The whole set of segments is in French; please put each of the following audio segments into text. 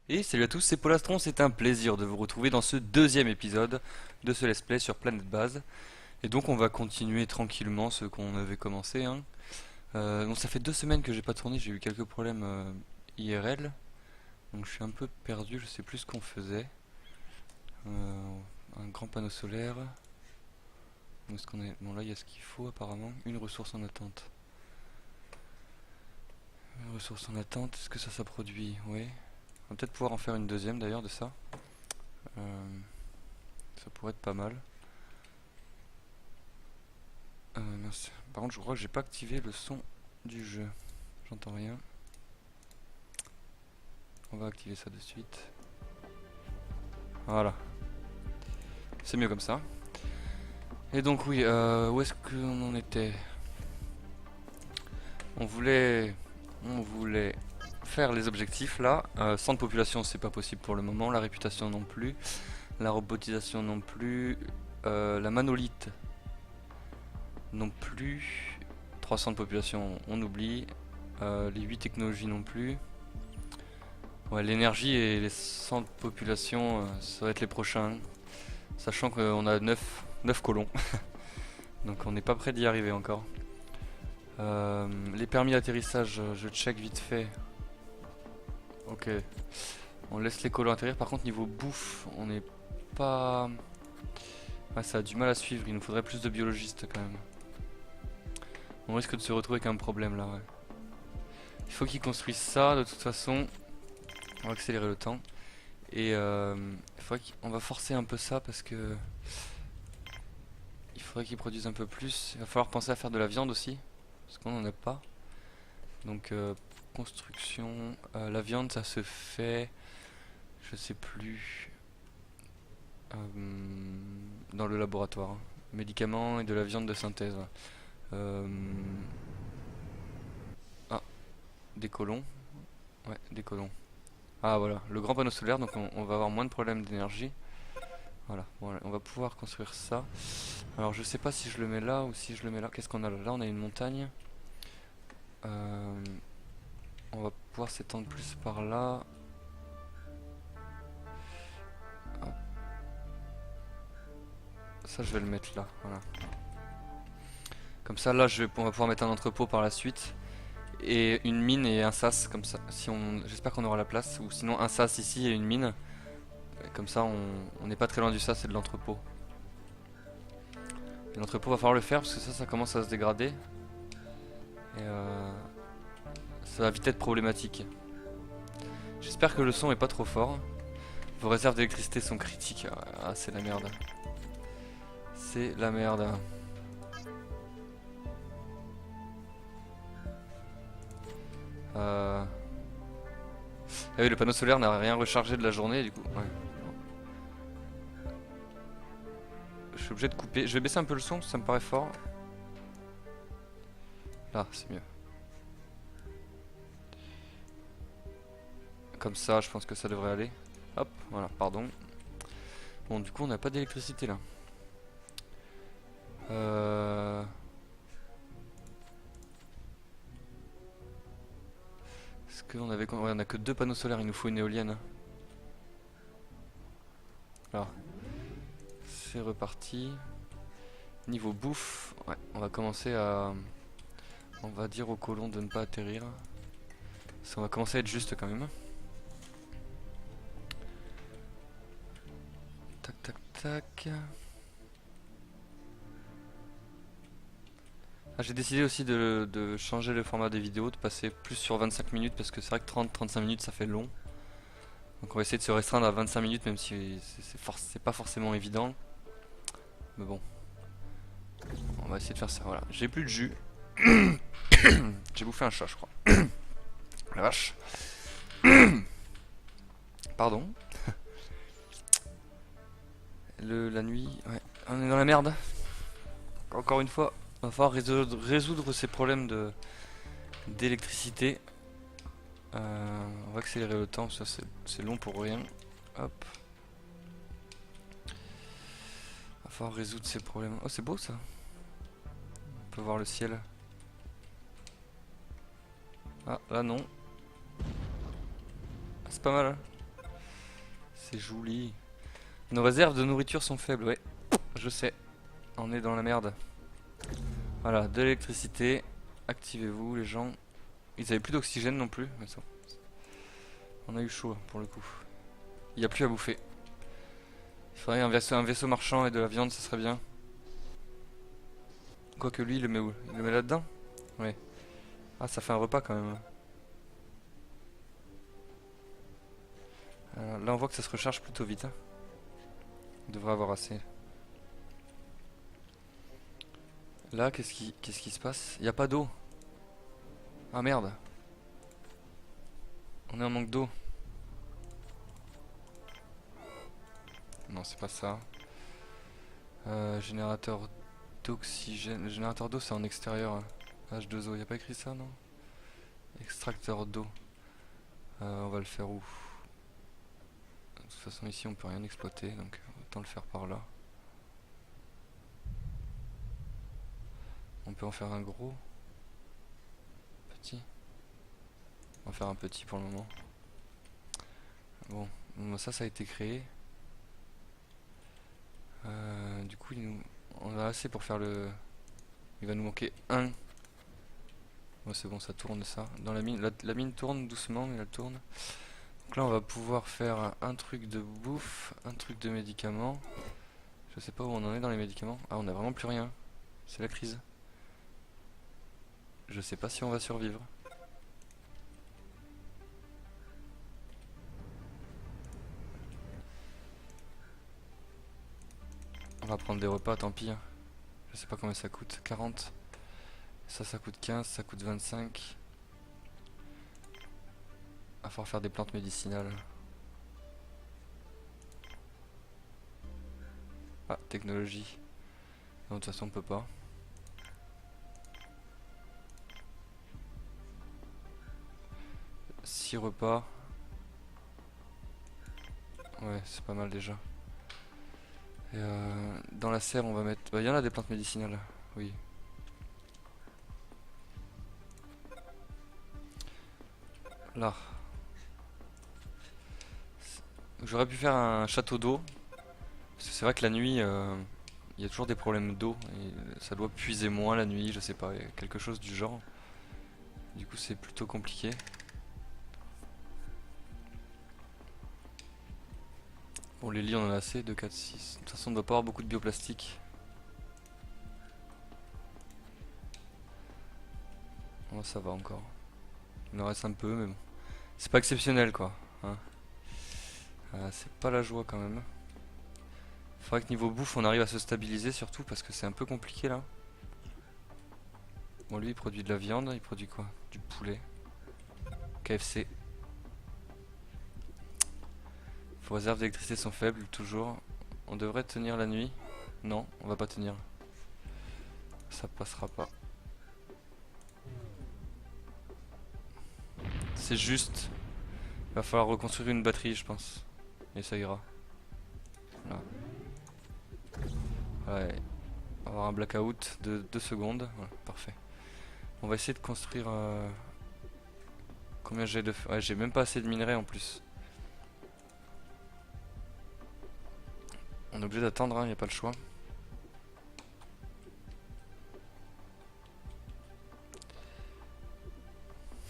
Et salut à tous, c'est Polastron, c'est un plaisir de vous retrouver dans ce deuxième épisode de ce let's play sur Planet Base. Et donc on va continuer tranquillement ce qu'on avait commencé, hein. Donc ça fait 2 semaines que j'ai pas tourné, j'ai eu quelques problèmes IRL. Donc je suis un peu perdu, je sais plus ce qu'on faisait. Un grand panneau solaire. Où est-ce qu'on est? Bon là il y a ce qu'il faut apparemment. Une ressource en attente. Une ressource en attente, est-ce que ça produit? Oui. On va peut-être pouvoir en faire une deuxième d'ailleurs de ça. Euh, Ça pourrait être pas mal. Mince. Par contre, je crois que j'ai pas activé le son du jeu. J'entends rien. On va activer ça de suite. Voilà. C'est mieux comme ça. Et donc oui, où est-ce qu'on en était? On voulait, on voulait faire les objectifs là. Centre de population, c'est pas possible pour le moment. La réputation non plus. La robotisation non plus. La manolithe non plus. 300 de population, on oublie. Les 8 technologies non plus. Ouais, l'énergie et les centres de population, ça va être les prochains. Sachant qu'on a 9 colons. Donc on n'est pas près d'y arriver encore. Les permis d'atterrissage, je check vite fait. Ok. On laisse les colons atterrir. Par contre, niveau bouffe, on n'est pas... Ouais, ça a du mal à suivre. Il nous faudrait plus de biologistes quand même. On risque de se retrouver avec un problème là, ouais. Il faut qu'ils construisent ça de toute façon. On va accélérer le temps. Et on va forcer un peu ça parce que il faudrait qu'ils produisent un peu plus. Il va falloir penser à faire de la viande aussi, parce qu'on n'en a pas. Donc construction, la viande ça se fait, je sais plus, dans le laboratoire, hein. Médicaments et de la viande de synthèse. Ouais. Euh, ah, des colons. Ouais, des colons. Ah voilà, le grand panneau solaire, donc on va avoir moins de problèmes d'énergie. Voilà, on va pouvoir construire ça. Alors je sais pas si je le mets là ou si je le mets là. Qu'est-ce qu'on a là? Là on a une montagne. Euh, on va pouvoir s'étendre plus par là. Hop. Ça je vais le mettre là. Voilà. Comme ça là on va pouvoir mettre un entrepôt par la suite. Et une mine et un sas comme ça. J'espère qu'on aura la place. Ou sinon un sas ici et une mine. Et comme ça on n'est pas très loin du sas et de l'entrepôt. Et l'entrepôt va falloir le faire parce que ça commence à se dégrader. Et ça va vite être problématique. J'espère que le son est pas trop fort. Vos réserves d'électricité sont critiques. Ah, c'est la merde. C'est la merde. Ah oui, le panneau solaire n'a rien rechargé de la journée, du coup. Ouais. Je suis obligé de couper. Je vais baisser un peu le son, ça me paraît fort. Là, c'est mieux. Comme ça, je pense que ça devrait aller. Hop, voilà, pardon. Bon, du coup, on n'a pas d'électricité là. Est-ce qu'on avait... Ouais, on a que 2 panneaux solaires, il nous faut une éolienne. Là, c'est reparti. Niveau bouffe, ouais, on va commencer à... On va dire aux colons de ne pas atterrir. Parce qu'on va commencer à être juste quand même. Tac, tac, tac. Ah, j'ai décidé aussi de changer le format des vidéos, de passer plus sur 25 minutes parce que c'est vrai que 30-35 minutes ça fait long. Donc on va essayer de se restreindre à 25 minutes même si c'est pas forcément évident. Mais bon, on va essayer de faire ça. Voilà, j'ai plus de jus. J'ai bouffé un chat je crois. La vache. Pardon. La nuit, ouais. On est dans la merde. Encore une fois, on va falloir résoudre ces problèmes d'électricité. On va accélérer le temps, ça c'est long pour rien. Hop. Va falloir résoudre ces problèmes. Oh, c'est beau ça. On peut voir le ciel. Ah, là non. Ah, c'est pas mal, hein. C'est joli. Nos réserves de nourriture sont faibles, ouais. Je sais. On est dans la merde. Voilà, de l'électricité. Activez-vous les gens. Ils avaient plus d'oxygène non plus. Mais ça, on a eu chaud pour le coup. Il n'y a plus à bouffer. Il faudrait un vaisseau marchand et de la viande, ça serait bien. Quoique lui, il le met où? Il le met là-dedans? Ouais. Ah, ça fait un repas quand même. Là, on voit que ça se recharge plutôt vite. Hein. On devrait avoir assez. Là, qu'est-ce qui se passe? Il n'y a pas d'eau. Ah merde. On est en manque d'eau. Non, c'est pas ça. Générateur d'oxygène. Le générateur d'eau, c'est en extérieur. H2O, il n'y a pas écrit ça, non? Extracteur d'eau. On va le faire où? De toute façon, ici, on peut rien exploiter, donc autant le faire par là. On peut en faire un gros. Petit. On va faire un petit pour le moment. Bon, ça a été créé. Du coup, on a assez pour faire le... Il va nous manquer un. Bon, c'est bon, ça tourne ça. Dans la mine, la mine tourne doucement, mais elle tourne. Donc là, on va pouvoir faire un truc de bouffe, un truc de médicaments. Je sais pas où on en est dans les médicaments. Ah, on a vraiment plus rien. C'est la crise. Je sais pas si on va survivre. On va prendre des repas, tant pis. Hein. Je sais pas combien ça coûte. 40. Ça coûte 15, ça coûte 25. Il va falloir faire des plantes médicinales. Ah, technologie. Non, de toute façon, on peut pas. Six repas. Ouais, c'est pas mal déjà. Et dans la serre, on va mettre... Bah, il y en a des plantes médicinales. Oui. Là. J'aurais pu faire un château d'eau. Parce que c'est vrai que la nuit, il y a toujours des problèmes d'eau. Et ça doit puiser moins la nuit, je sais pas. Quelque chose du genre. Du coup, c'est plutôt compliqué. Bon, les lits, on en a assez. 2, 4, 6. De toute façon, on doit pas avoir beaucoup de bioplastique. Bon, ça va encore. Il en reste un peu, mais bon. C'est pas exceptionnel, quoi. Hein. C'est pas la joie, quand même. Faudrait que niveau bouffe, on arrive à se stabiliser, surtout, parce que c'est un peu compliqué, là. Bon, lui, il produit de la viande. Il produit quoi? Du poulet. KFC. Vos réserves d'électricité sont faibles, toujours. On devrait tenir la nuit. Non, on va pas tenir. Ça passera pas. C'est juste. Il va falloir reconstruire une batterie, je pense. Et ça ira. Là. Ouais. On va avoir un blackout de 2 secondes. Voilà, parfait. On va essayer de construire... Combien j'ai de... Ouais, j'ai même pas assez de minerais en plus. On est obligé d'attendre, hein, y a pas le choix.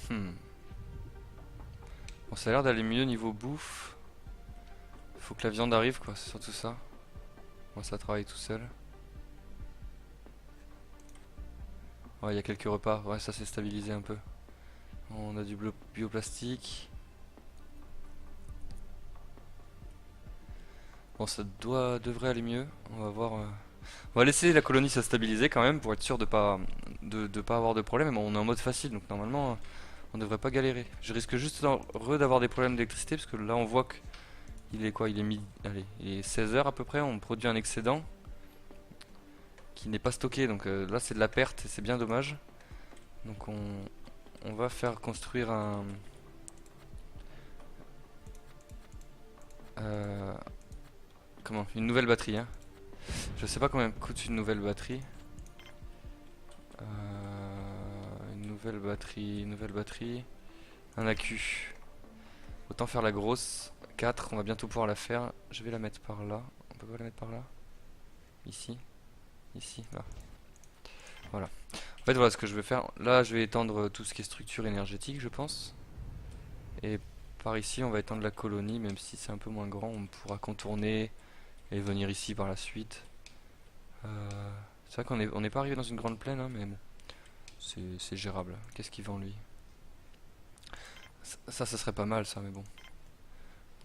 Bon, ça a l'air d'aller mieux niveau bouffe. Faut que la viande arrive, quoi, c'est surtout ça. Moi, ça travaille tout seul. Ouais, il y a quelques repas. Ouais, ça s'est stabilisé un peu. On a du bioplastique. Bon, ça devrait aller mieux. On va voir. On va laisser la colonie se stabiliser quand même pour être sûr de pas avoir de problème. Bon, on est en mode facile, donc normalement, on devrait pas galérer. Je risque juste d'avoir des problèmes d'électricité parce que là, on voit que il est quoi? Il est allez, il est 16 heures à peu près. On produit un excédent qui n'est pas stocké, donc là, c'est de la perte et c'est bien dommage. Donc on va faire construire un... comment? Une nouvelle batterie, hein. Je sais pas combien coûte une nouvelle batterie. Une nouvelle batterie. Un accu. Autant faire la grosse. 4, on va bientôt pouvoir la faire. Je vais la mettre par là. On peut pas la mettre par là? Ici. Ici, là. Voilà. En fait, voilà ce que je vais faire. Là, je vais étendre tout ce qui est structure énergétique, je pense. Et par ici, on va étendre la colonie, même si c'est un peu moins grand. On pourra contourner et venir ici par la suite. C'est vrai qu'on n'est pas arrivé dans une grande plaine, hein, mais bon. C'est gérable. Qu'est-ce qu'il vend, lui? Ça serait pas mal, ça, mais bon.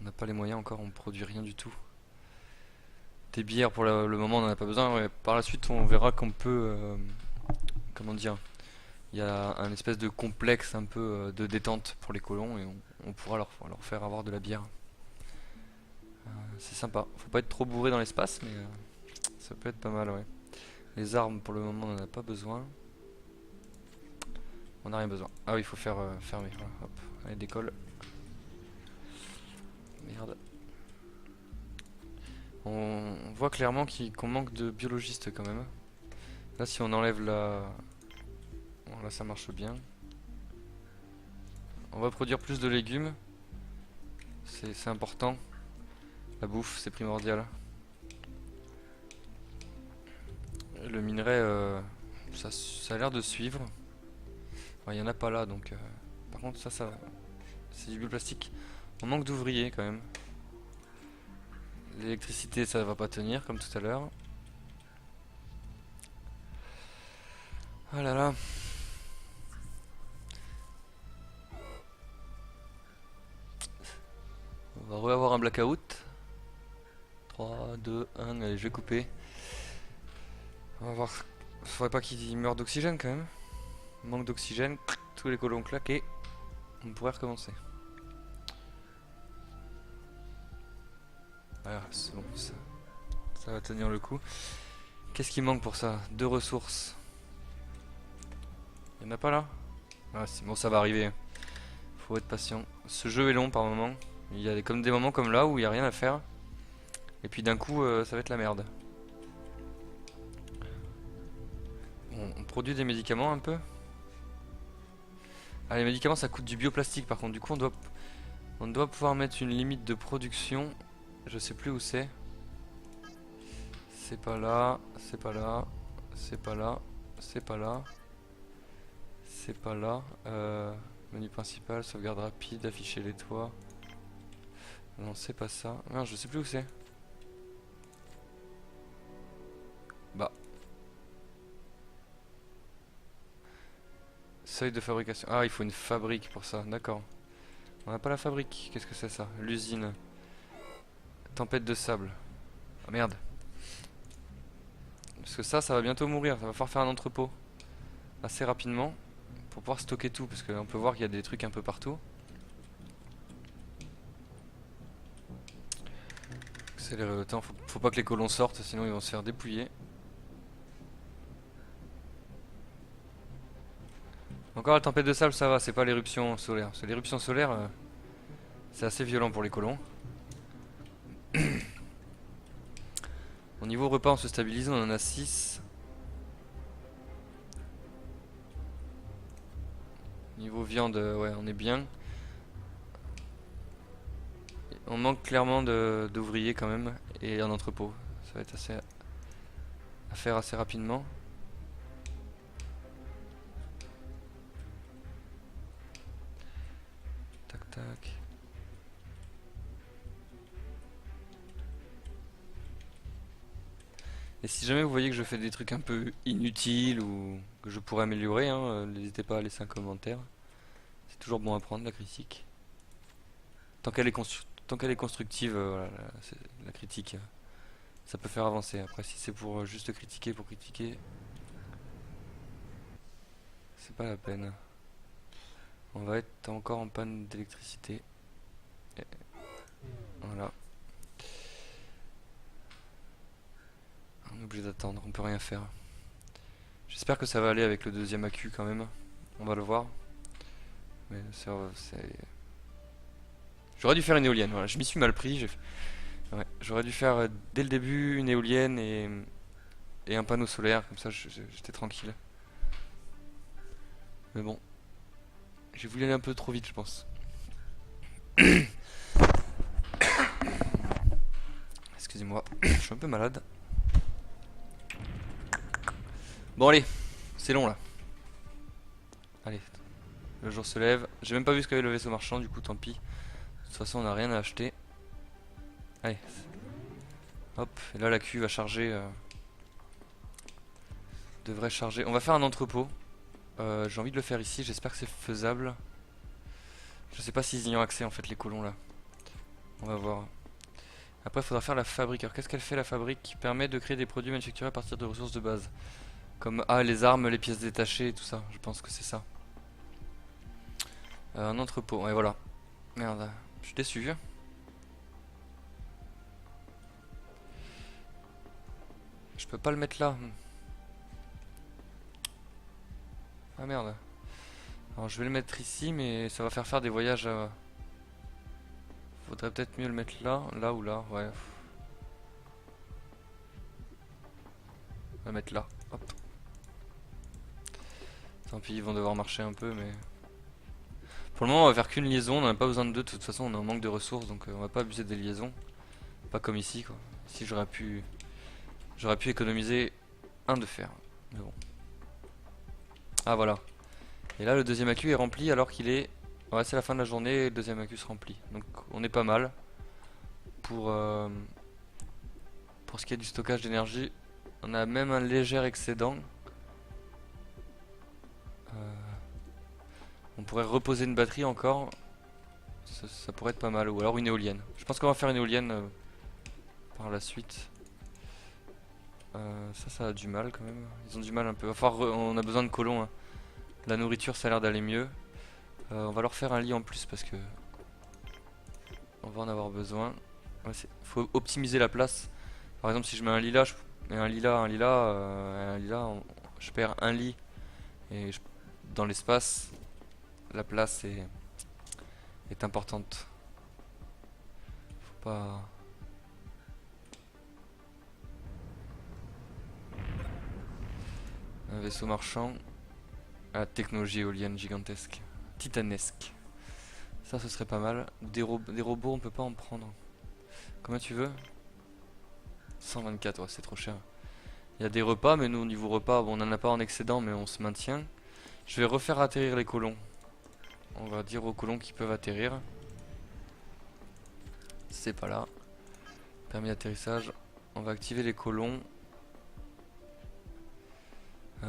On n'a pas les moyens encore, on produit rien du tout. Des bières, pour le moment, on n'en a pas besoin. Ouais, par la suite, on verra qu'on peut... comment dire? Il y a un espèce de complexe un peu de détente pour les colons et on pourra leur faire avoir de la bière. C'est sympa. Faut pas être trop bourré dans l'espace, mais ça peut être pas mal, ouais. Les armes, pour le moment, on n'en a pas besoin. On n'a rien besoin. Ah oui, il faut faire fermer. Voilà, hop, allez, décolle. Merde. On voit clairement qu'on manque de biologistes quand même. Là, si on enlève la... Bon, là, ça marche bien. On va produire plus de légumes. C'est important. La bouffe, c'est primordial. Le minerai, ça a l'air de suivre. Il n'y en a pas là, donc... Par contre, ça c'est du bioplastique. On manque d'ouvriers quand même. L'électricité, ça va pas tenir, comme tout à l'heure. Ah là là. On va re-avoir un blackout. 3, 2, 1, allez, je vais couper. On va voir. Faudrait pas qu'il meure d'oxygène quand même. Manque d'oxygène, tous les colons claqués. On pourrait recommencer. Voilà, c'est bon, ça va tenir le coup. Qu'est-ce qui manque pour ça? 2 ressources. Il y en a pas là? Ah, c'est bon, ça va arriver. Faut être patient. Ce jeu est long par moment. Il y a comme des moments comme là où il n'y a rien à faire. Et puis d'un coup, ça va être la merde. On produit des médicaments un peu. Ah, les médicaments, ça coûte du bioplastique par contre. Du coup, on doit pouvoir mettre une limite de production. Je sais plus où c'est. C'est pas là, c'est pas là, c'est pas là, c'est pas là. C'est pas là. Menu principal, sauvegarde rapide, afficher les toits. Non, c'est pas ça. Non, je sais plus où c'est. Bah. Seuil de fabrication. Ah, il faut une fabrique pour ça, d'accord. On n'a pas la fabrique. Qu'est-ce que c'est ça? L'usine. Tempête de sable. Ah merde. Parce que ça va bientôt mourir. Ça va falloir faire un entrepôt. Assez rapidement. Pour pouvoir stocker tout. Parce qu'on peut voir qu'il y a des trucs un peu partout. Accélérer le temps. Faut pas que les colons sortent. Sinon ils vont se faire dépouiller. Encore la tempête de sable, ça va. C'est pas l'éruption solaire. C'est l'éruption solaire. C'est assez violent pour les colons. Au niveau repas, on se stabilise, on en a 6. Niveau viande, ouais, on est bien. On manque clairement d'ouvriers quand même et un entrepôt. Ça va être assez à faire assez rapidement. Tac tac. Et si jamais vous voyez que je fais des trucs un peu inutiles ou que je pourrais améliorer, hein, n'hésitez pas à laisser un commentaire. C'est toujours bon à prendre la critique. Tant qu'elle est constructive, voilà, la critique, ça peut faire avancer. Après, si c'est pour juste critiquer pour critiquer, c'est pas la peine. On va être encore en panne d'électricité. Voilà. On est obligé d'attendre, on peut rien faire. J'espère que ça va aller avec le deuxième accu quand même. On va le voir. Mais j'aurais dû faire une éolienne, voilà. Je m'y suis mal pris. Ouais, j'aurais dû faire dès le début une éolienne et un panneau solaire, comme ça j'étais tranquille. Mais bon, j'ai voulu aller un peu trop vite, je pense. Excusez-moi, je suis un peu malade. Bon allez, c'est long là. Allez, le jour se lève. J'ai même pas vu ce qu'avait le vaisseau marchand, du coup tant pis. De toute façon on n'a rien à acheter. Allez. Hop, et là la queue va charger. Devrait charger. On va faire un entrepôt. J'ai envie de le faire ici, j'espère que c'est faisable. Je sais pas s'ils y ont accès en fait les colons là. On va voir. Après il faudra faire la fabrique. Alors qu'est-ce qu'elle fait la fabrique? Qui permet de créer des produits manufacturés à partir de ressources de base. Comme les armes, les pièces détachées et tout ça. Je pense que c'est ça. Un entrepôt, ouais voilà. Merde, je suis déçu. Je peux pas le mettre là. Ah merde. Alors je vais le mettre ici mais ça va faire des voyages Faudrait peut-être mieux le mettre là, là ou là, ouais. On va le mettre là, hop. Tant pis, ils vont devoir marcher un peu mais... Pour le moment on va faire qu'une liaison, on n'en a pas besoin de deux, de toute façon on est en manque de ressources donc on va pas abuser des liaisons. Pas comme ici quoi. Ici j'aurais pu économiser un de fer. Mais bon. Ah voilà. Et là le deuxième accu est rempli alors qu'il est... Ouais c'est la fin de la journée et le deuxième accu se remplit. Donc on est pas mal. Pour ce qui est du stockage d'énergie. On a même un léger excédent. On pourrait reposer une batterie encore. Ça pourrait être pas mal. Ou alors une éolienne. Je pense qu'on va faire une éolienne par la suite. Ça a du mal quand même. Ils ont du mal un peu. On a besoin de colons. Hein. La nourriture, ça a l'air d'aller mieux. On va leur faire un lit en plus parce que on va en avoir besoin. Ouais, faut optimiser la place. Par exemple, si je mets un lit là, je perds un lit. Et dans l'espace, la place est importante. Faut pas... Un vaisseau marchand à la technologie éolienne gigantesque, titanesque. Ça, ce serait pas mal. Des robots, on peut pas en prendre. Combien tu veux? 124, ouais, c'est trop cher. Il y a des repas, mais nous, au niveau repas, bon, on en a pas en excédent, mais on se maintient. Je vais refaire atterrir les colons. On va dire aux colons qui peuvent atterrir. C'est pas là. Permis d'atterrissage. On va activer les colons.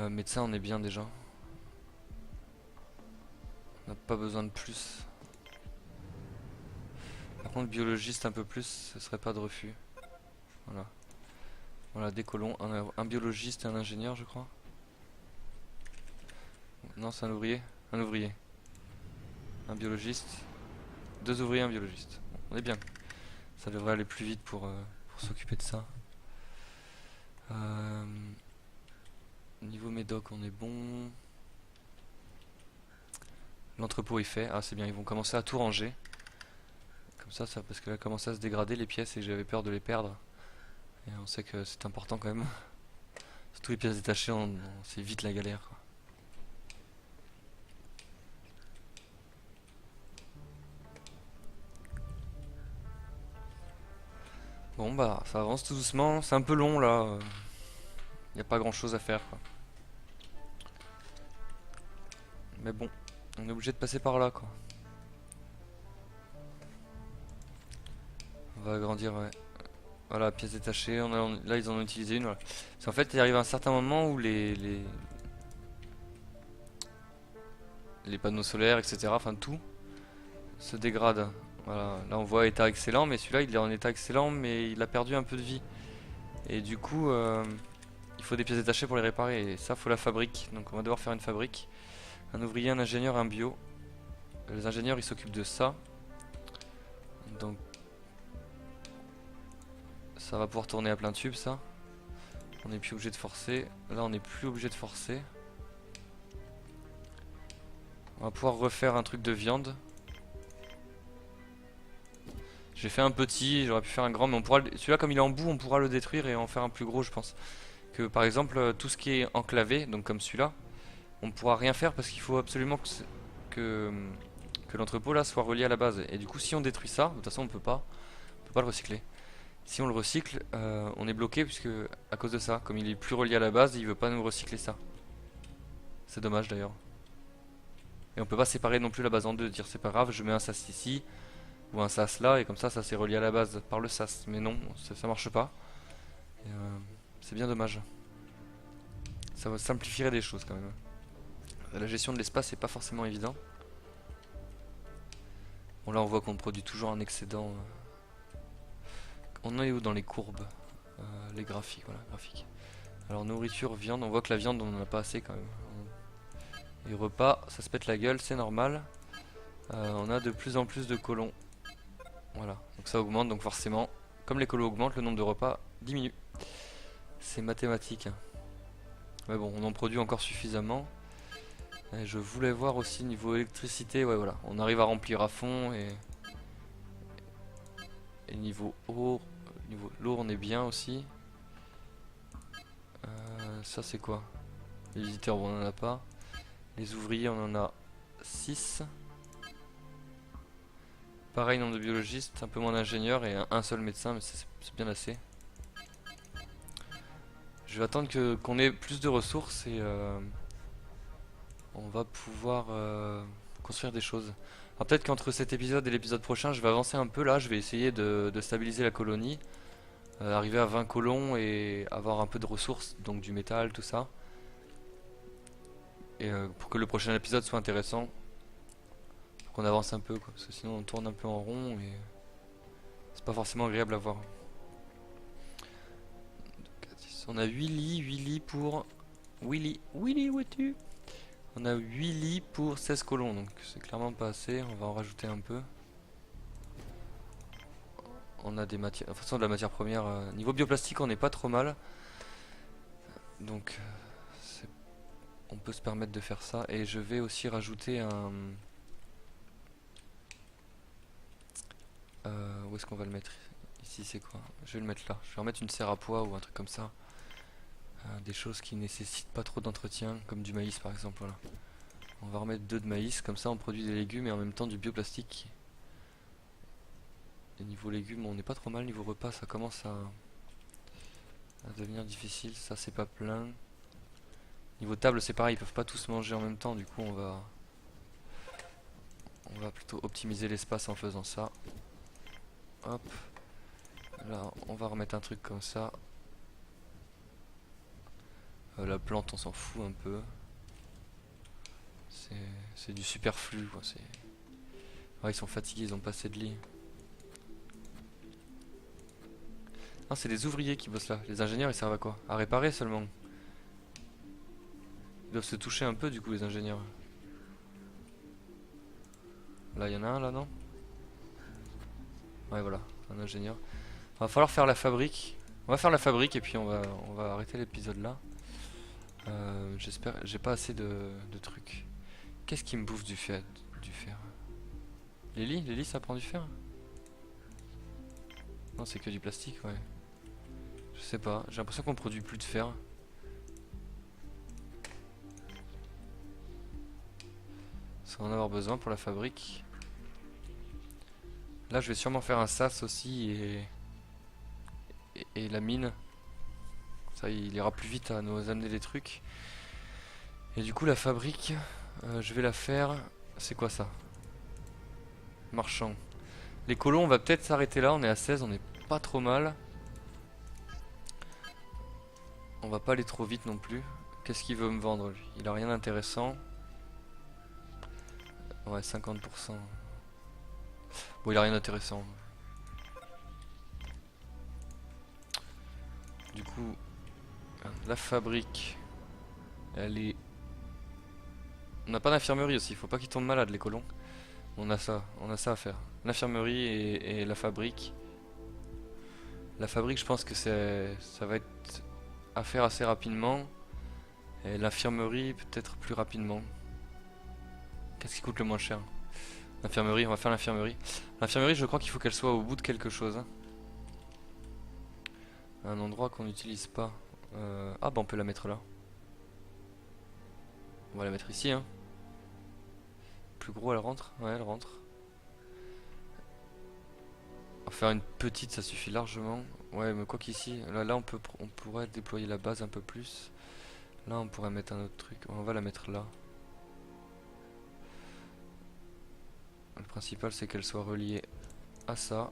Médecin, on est bien déjà. On n'a pas besoin de plus. Par contre, biologiste un peu plus, ce serait pas de refus. Voilà. Voilà, des colons. Un biologiste et un ingénieur, je crois. Non, c'est un ouvrier. Un ouvrier. Un biologiste. Deux ouvriers, un biologiste. Bon, on est bien. Ça devrait aller plus vite pour s'occuper de ça. Niveau médoc, on est bon. L'entrepôt est fait. Ah, c'est bien, ils vont commencer à tout ranger. Comme ça, parce que là, commence à se dégrader les pièces et j'avais peur de les perdre. Et on sait que c'est important quand même. Surtout les pièces détachées, c'est vite la galère, quoi. Bon bah ça avance tout doucement, c'est un peu long là. Il n'y a pas grand chose à faire quoi. Mais bon, on est obligé de passer par là quoi. On va agrandir, ouais. Voilà, pièces détachées, là ils en ont utilisé une. Voilà. En fait, il arrive un certain moment où les panneaux solaires, etc., enfin tout, se dégrade. Voilà, là on voit état excellent, mais celui-là il est en état excellent, mais il a perdu un peu de vie. Et du coup, il faut des pièces détachées pour les réparer. Et ça, faut la fabrique. Donc on va devoir faire une fabrique. Un ouvrier, un ingénieur, un bio. Les ingénieurs ils s'occupent de ça. Donc ça va pouvoir tourner à plein tube ça. On n'est plus obligé de forcer. Là on n'est plus obligé de forcer. On va pouvoir refaire un truc de viande. J'ai fait un petit, j'aurais pu faire un grand, mais on pourra celui-là comme il est en bout, on pourra le détruire et en faire un plus gros, je pense. Que par exemple tout ce qui est enclavé, donc comme celui-là, on ne pourra rien faire parce qu'il faut absolument que que l'entrepôt là soit relié à la base. Et du coup, si on détruit ça, de toute façon, on peut pas le recycler. Si on le recycle, on est bloqué puisque à cause de ça, comme il est plus relié à la base, il veut pas nous recycler ça. C'est dommage d'ailleurs. Et on peut pas séparer non plus la base en deux, dire c'est pas grave, je mets un sas ici ou un sas là et comme ça c'est relié à la base par le sas. Mais non, ça marche pas. C'est bien dommage. Ça simplifierait des choses quand même. La gestion de l'espace est pas forcément évident. Bon là on voit qu'on produit toujours un excédent. On est où dans les courbes? Les graphiques, voilà, graphiques. Alors nourriture, viande, on voit que la viande on en a pas assez quand même. Et repas, ça se pète la gueule, c'est normal. On a de plus en plus de colons. Voilà, donc ça augmente, donc forcément, comme les colons augmentent, le nombre de repas diminue. C'est mathématique. Mais bon, on en produit encore suffisamment. Et je voulais voir aussi niveau électricité, ouais voilà, on arrive à remplir à fond et niveau eau, niveau l'eau on est bien aussi. Ça c'est quoi? Les visiteurs, bon, on en a pas. Les ouvriers, on en a 6. Pareil, nombre de biologistes, un peu moins d'ingénieurs et un seul médecin, mais c'est bien assez. Je vais attendre qu'on ait plus de ressources et on va pouvoir construire des choses. Alors peut-être qu'entre cet épisode et l'épisode prochain, je vais avancer un peu là, je vais essayer de stabiliser la colonie, arriver à 20 colons et avoir un peu de ressources, donc du métal, tout ça. Et pour que le prochain épisode soit intéressant, pour qu'on avance un peu, quoi, parce que sinon on tourne un peu en rond et c'est pas forcément agréable à voir. On a 8 lits pour... Willy, où es-tu? On a 8 lits pour 16 colons, donc c'est clairement pas assez, on va en rajouter un peu. On a des matières, de toute façon de la matière première, niveau bioplastique on n'est pas trop mal. Donc on peut se permettre de faire ça. Et je vais aussi rajouter un... où est-ce qu'on va le mettre? Ici c'est quoi? Je vais le mettre là, je vais remettre une serre à poids ou un truc comme ça. Des choses qui nécessitent pas trop d'entretien, comme du maïs par exemple, voilà. On va remettre 2 de maïs, comme ça on produit des légumes et en même temps du bioplastique. Et niveau légumes on n'est pas trop mal, niveau repas ça commence à devenir difficile, ça c'est pas plein. Niveau table c'est pareil, ils peuvent pas tous manger en même temps, du coup on va plutôt optimiser l'espace en faisant ça. Hop, là on va remettre un truc comme ça. La plante on s'en fout un peu. C'est du superflu quoi. Ouais, ils sont fatigués, ils ont pas assez de lit. Ah, c'est des ouvriers qui bossent là. Les ingénieurs ils servent à quoi? À réparer seulement. Ils doivent se toucher un peu du coup les ingénieurs. Là il y en a un là non? Ouais voilà, un ingénieur. Va falloir faire la fabrique. On va faire la fabrique et puis on va arrêter l'épisode là. J'espère, j'ai pas assez de trucs. Qu'est-ce qui me bouffe du fer? Les lits ça prend du fer? Non c'est que du plastique ouais. Je sais pas, j'ai l'impression qu'on produit plus de fer. Ça va en avoir besoin pour la fabrique. Là je vais sûrement faire un sas aussi et la mine. Ça il ira plus vite à nous amener des trucs. Et du coup la fabrique, je vais la faire... C'est quoi ça? Marchand. Les colons on va peut-être s'arrêter là, on est à 16, on est pas trop mal. On va pas aller trop vite non plus. Qu'est-ce qu'il veut me vendre lui? Il a rien d'intéressant. Ouais 50%. Bon il a rien d'intéressant. Du coup la fabrique elle est... On n'a pas d'infirmerie aussi, faut pas qu'ils tombent malades les colons. On a ça à faire. L'infirmerie et la fabrique. La fabrique je pense que ça va être à faire assez rapidement. Et l'infirmerie peut-être plus rapidement. Qu'est-ce qui coûte le moins cher? L'infirmerie, on va faire l'infirmerie. L'infirmerie je crois qu'il faut qu'elle soit au bout de quelque chose. Hein. Un endroit qu'on n'utilise pas. Ah bah on peut la mettre là. On va la mettre ici hein. plus gros, elle rentre? Ouais, elle rentre. En faire une petite, ça suffit largement. Ouais, mais quoi qu'ici, là on pourrait déployer la base un peu plus. Là, on pourrait mettre un autre truc. On va la mettre là. Le principal, c'est qu'elle soit reliée à ça.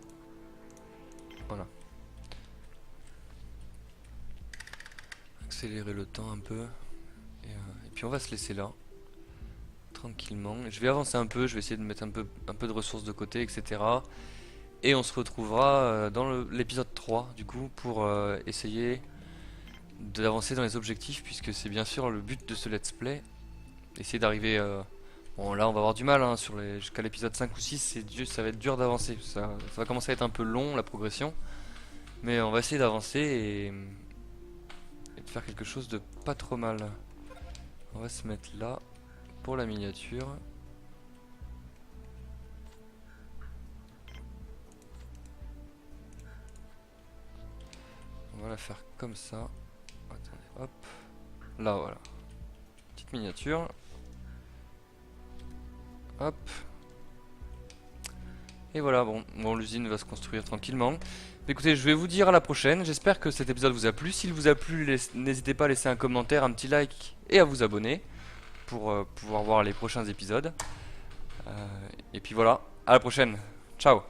Voilà. Accélérer le temps un peu. Et puis on va se laisser là. Tranquillement. Je vais avancer un peu, je vais essayer de mettre un peu de ressources de côté, etc. Et on se retrouvera dans l'épisode 3, du coup, pour essayer d'avancer dans les objectifs, puisque c'est bien sûr le but de ce let's play. Essayer d'arriver... bon, là, on va avoir du mal, hein, jusqu'à l'épisode 5 ou 6, ça va être dur d'avancer. Ça va commencer à être un peu long, la progression. Mais on va essayer d'avancer et de faire quelque chose de pas trop mal. On va se mettre là, pour la miniature. On va la faire comme ça. Attendez, hop. Là, voilà. Petite miniature. Hop. Et voilà, bon l'usine va se construire tranquillement. Écoutez, je vais vous dire à la prochaine. J'espère que cet épisode vous a plu. S'il vous a plu, n'hésitez pas à laisser un commentaire, un petit like et à vous abonner pour pouvoir voir les prochains épisodes. Et puis voilà, à la prochaine. Ciao.